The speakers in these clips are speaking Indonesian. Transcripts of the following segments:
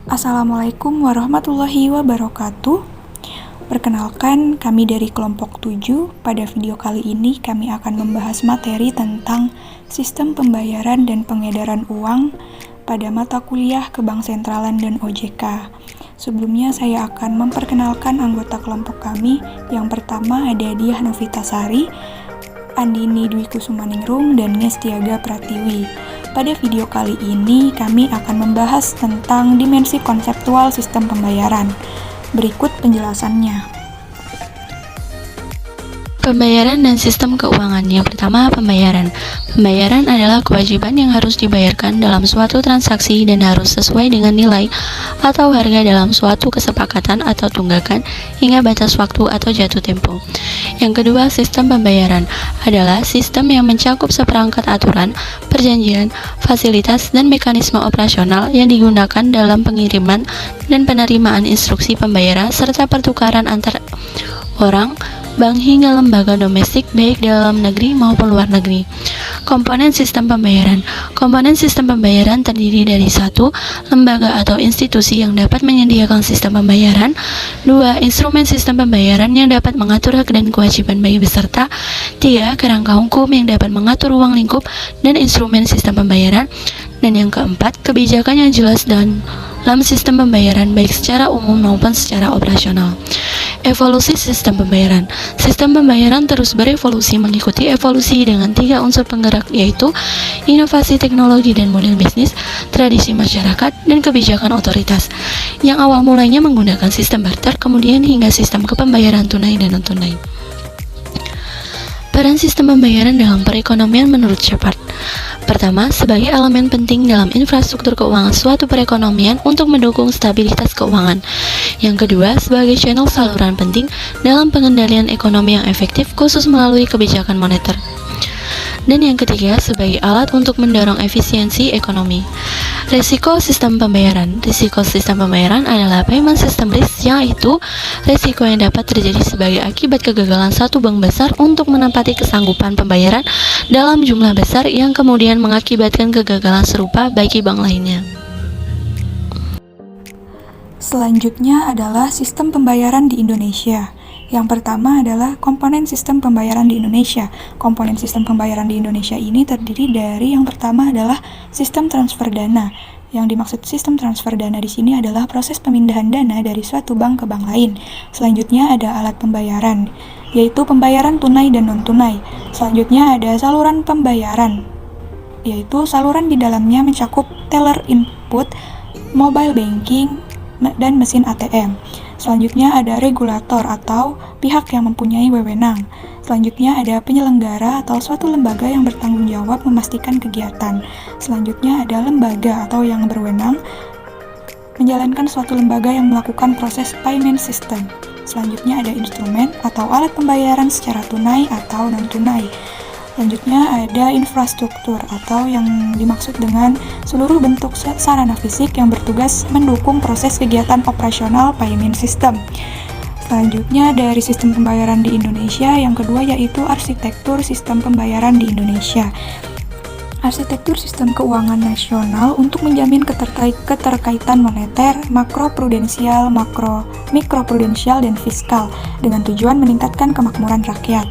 Assalamualaikum warahmatullahi wabarakatuh. Perkenalkan, kami dari kelompok 7. Pada video kali ini kami akan membahas materi tentang sistem pembayaran dan pengedaran uang pada mata kuliah Kebanksentralan dan OJK. Sebelumnya saya akan memperkenalkan anggota kelompok kami. Yang pertama ada Diah Novitasari, Andini Dwi Kusumaningrum, dan Ngestiaga Pratiwi. Pada video kali ini kami akan membahas tentang dimensi konseptual sistem pembayaran. Berikut penjelasannya. Pembayaran dan sistem keuangan. Yang pertama, pembayaran. Pembayaran adalah kewajiban yang harus dibayarkan dalam suatu transaksi dan harus sesuai dengan nilai atau harga dalam suatu kesepakatan atau tunggakan hingga batas waktu atau jatuh tempo. Yang kedua, sistem pembayaran adalah sistem yang mencakup seperangkat aturan, perjanjian, fasilitas, dan mekanisme operasional yang digunakan dalam pengiriman dan penerimaan instruksi pembayaran serta pertukaran antar orang, bank hingga lembaga domestik baik dalam negeri maupun luar negeri. Komponen sistem pembayaran. Komponen sistem pembayaran terdiri dari 1. Lembaga atau institusi yang dapat menyediakan sistem pembayaran. 2. Instrumen sistem pembayaran yang dapat mengatur hak dan kewajiban bagi peserta. 3. Kerangka hukum yang dapat mengatur ruang lingkup dan instrumen sistem pembayaran. Dan yang keempat, kebijakan yang jelas dalam sistem pembayaran baik secara umum maupun secara operasional. Evolusi sistem pembayaran. Sistem pembayaran terus berevolusi mengikuti evolusi dengan 3 unsur penggerak, yaitu inovasi teknologi dan model bisnis, tradisi masyarakat, dan kebijakan otoritas, yang awal mulanya menggunakan sistem barter, kemudian hingga sistem kepembayaran tunai dan non-tunai. Peran sistem pembayaran dalam perekonomian menurut Shepard. Pertama, sebagai elemen penting dalam infrastruktur keuangan suatu perekonomian untuk mendukung stabilitas keuangan. Yang kedua, sebagai channel saluran penting dalam pengendalian ekonomi yang efektif khusus melalui kebijakan moneter. Dan yang ketiga, sebagai alat untuk mendorong efisiensi ekonomi. Risiko sistem pembayaran. Risiko sistem pembayaran adalah payment system risk, yaitu risiko yang dapat terjadi sebagai akibat kegagalan satu bank besar untuk menempati kesanggupan pembayaran dalam jumlah besar yang kemudian mengakibatkan kegagalan serupa bagi bank lainnya. Selanjutnya adalah sistem pembayaran di Indonesia. Yang pertama adalah komponen sistem pembayaran di Indonesia. Komponen sistem pembayaran di Indonesia ini terdiri dari yang pertama adalah sistem transfer dana. Yang dimaksud sistem transfer dana di sini adalah proses pemindahan dana dari suatu bank ke bank lain. Selanjutnya ada alat pembayaran, yaitu pembayaran tunai dan non-tunai. Selanjutnya ada saluran pembayaran, yaitu saluran di dalamnya mencakup teller input, mobile banking, dan mesin ATM. Selanjutnya ada regulator atau pihak yang mempunyai wewenang. Selanjutnya ada penyelenggara atau suatu lembaga yang bertanggung jawab memastikan kegiatan. Selanjutnya ada lembaga atau yang berwenang menjalankan suatu lembaga yang melakukan proses payment system. Selanjutnya ada instrumen atau alat pembayaran secara tunai atau non-tunai. Selanjutnya ada infrastruktur atau yang dimaksud dengan seluruh bentuk sarana fisik yang bertugas mendukung proses kegiatan operasional payment system. Selanjutnya dari sistem pembayaran di Indonesia, yang kedua yaitu arsitektur sistem pembayaran di Indonesia. Arsitektur sistem keuangan nasional untuk menjamin keterkaitan moneter, makroprudensial, mikroprudensial, dan fiskal dengan tujuan meningkatkan kemakmuran rakyat.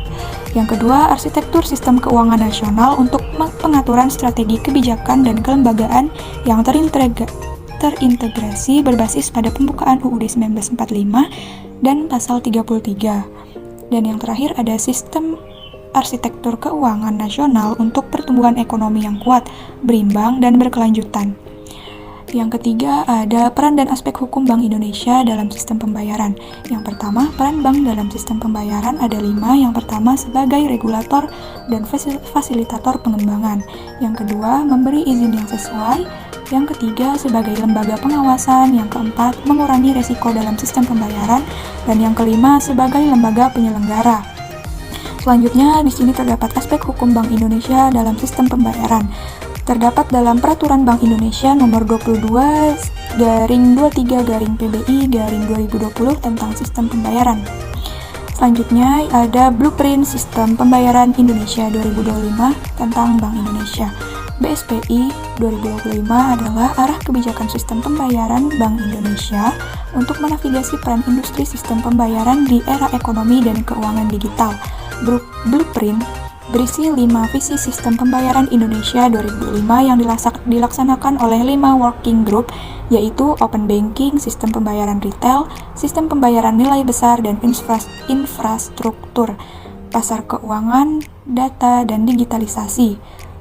Yang kedua, arsitektur sistem keuangan nasional untuk pengaturan strategi kebijakan dan kelembagaan yang terintegrasi berbasis pada pembukaan UUD 1945 dan pasal 33. Dan yang terakhir ada sistem arsitektur keuangan nasional untuk pertumbuhan ekonomi yang kuat, berimbang, dan berkelanjutan. Yang ketiga, ada peran dan aspek hukum Bank Indonesia dalam sistem pembayaran. Yang pertama, peran bank dalam sistem pembayaran ada 5. Yang pertama, sebagai regulator dan fasilitator pengembangan. Yang kedua, memberi izin yang sesuai. Yang ketiga, sebagai lembaga pengawasan. Yang keempat, mengurangi resiko dalam sistem pembayaran. Dan yang kelima, sebagai lembaga penyelenggara. Selanjutnya, di sini terdapat aspek hukum Bank Indonesia dalam sistem pembayaran. Terdapat dalam Peraturan Bank Indonesia Nomor 22/23/PBI/2020 tentang sistem pembayaran. Selanjutnya ada Blueprint Sistem Pembayaran Indonesia 2025 tentang Bank Indonesia. BSPI 2025 adalah arah kebijakan sistem pembayaran Bank Indonesia untuk menavigasi peran industri sistem pembayaran di era ekonomi dan keuangan digital. Blueprint berisi 5 visi sistem pembayaran Indonesia 2005 yang dilaksanakan oleh 5 working group, yaitu open banking, sistem pembayaran retail, sistem pembayaran nilai besar, dan infrastruktur, pasar keuangan, data, dan digitalisasi,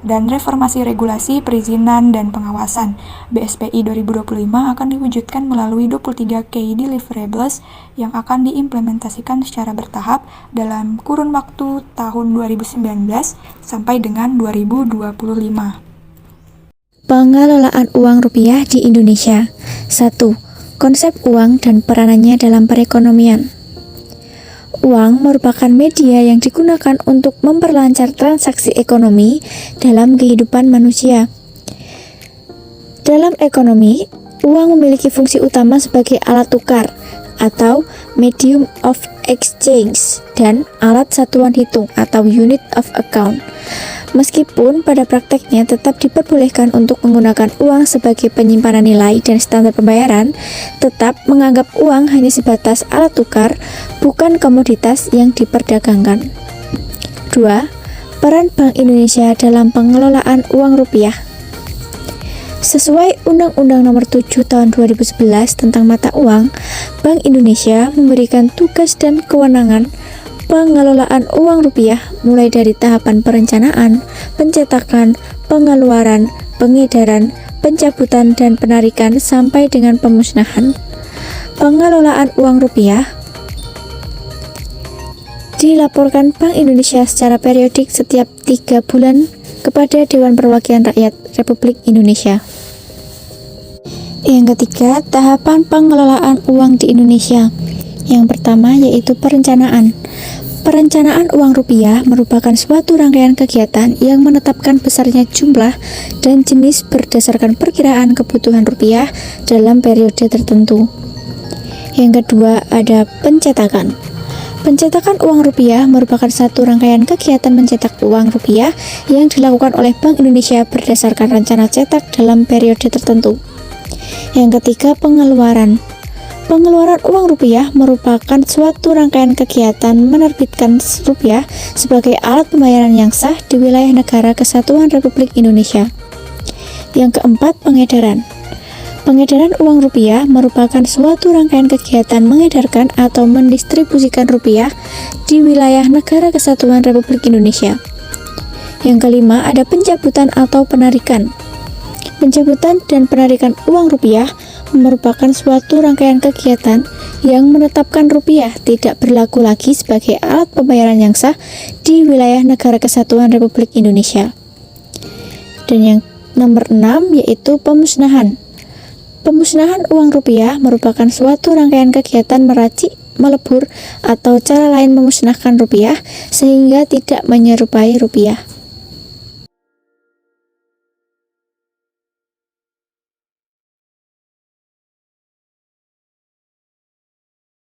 dan reformasi regulasi, perizinan, dan pengawasan. BSPI 2025 akan diwujudkan melalui 23 key deliverables yang akan diimplementasikan secara bertahap dalam kurun waktu tahun 2019 sampai dengan 2025. Pengelolaan uang rupiah di Indonesia. 1. Konsep uang dan peranannya dalam perekonomian. Uang merupakan media yang digunakan untuk memperlancar transaksi ekonomi dalam kehidupan manusia. Dalam ekonomi, uang memiliki fungsi utama sebagai alat tukar atau medium of exchange dan alat satuan hitung atau unit of account. Meskipun pada prakteknya tetap diperbolehkan untuk menggunakan uang sebagai penyimpanan nilai dan standar pembayaran, tetap menganggap uang hanya sebatas alat tukar, bukan komoditas yang diperdagangkan. 2. Peran Bank Indonesia dalam pengelolaan uang rupiah. Sesuai Undang-Undang Nomor 7 Tahun 2011 tentang mata uang, Bank Indonesia memberikan tugas dan kewenangan pengelolaan uang rupiah mulai dari tahapan perencanaan, pencetakan, pengeluaran, pengedaran, pencabutan, dan penarikan sampai dengan pemusnahan. Pengelolaan uang rupiah dilaporkan Bank Indonesia secara periodik setiap 3 bulan kepada Dewan Perwakilan Rakyat Republik Indonesia. Yang ketiga, tahapan pengelolaan uang di Indonesia. Yang pertama yaitu perencanaan. Perencanaan uang rupiah merupakan suatu rangkaian kegiatan yang menetapkan besarnya jumlah dan jenis berdasarkan perkiraan kebutuhan rupiah dalam periode tertentu. Yang kedua, ada pencetakan. Pencetakan uang rupiah merupakan satu rangkaian kegiatan mencetak uang rupiah yang dilakukan oleh Bank Indonesia berdasarkan rencana cetak dalam periode tertentu. Yang ketiga, pengeluaran. Pengeluaran uang rupiah merupakan suatu rangkaian kegiatan menerbitkan rupiah sebagai alat pembayaran yang sah di wilayah negara kesatuan Republik Indonesia. Yang keempat, pengedaran. Pengedaran uang rupiah merupakan suatu rangkaian kegiatan mengedarkan atau mendistribusikan rupiah di wilayah negara kesatuan Republik Indonesia. Yang kelima, ada pencabutan atau penarikan. Pencabutan dan penarikan uang rupiah merupakan suatu rangkaian kegiatan yang menetapkan rupiah tidak berlaku lagi sebagai alat pembayaran yang sah di wilayah negara kesatuan Republik Indonesia. Dan yang nomor 6 yaitu pemusnahan. Pemusnahan uang rupiah merupakan suatu rangkaian kegiatan meracik, melebur, atau cara lain memusnahkan rupiah sehingga tidak menyerupai rupiah.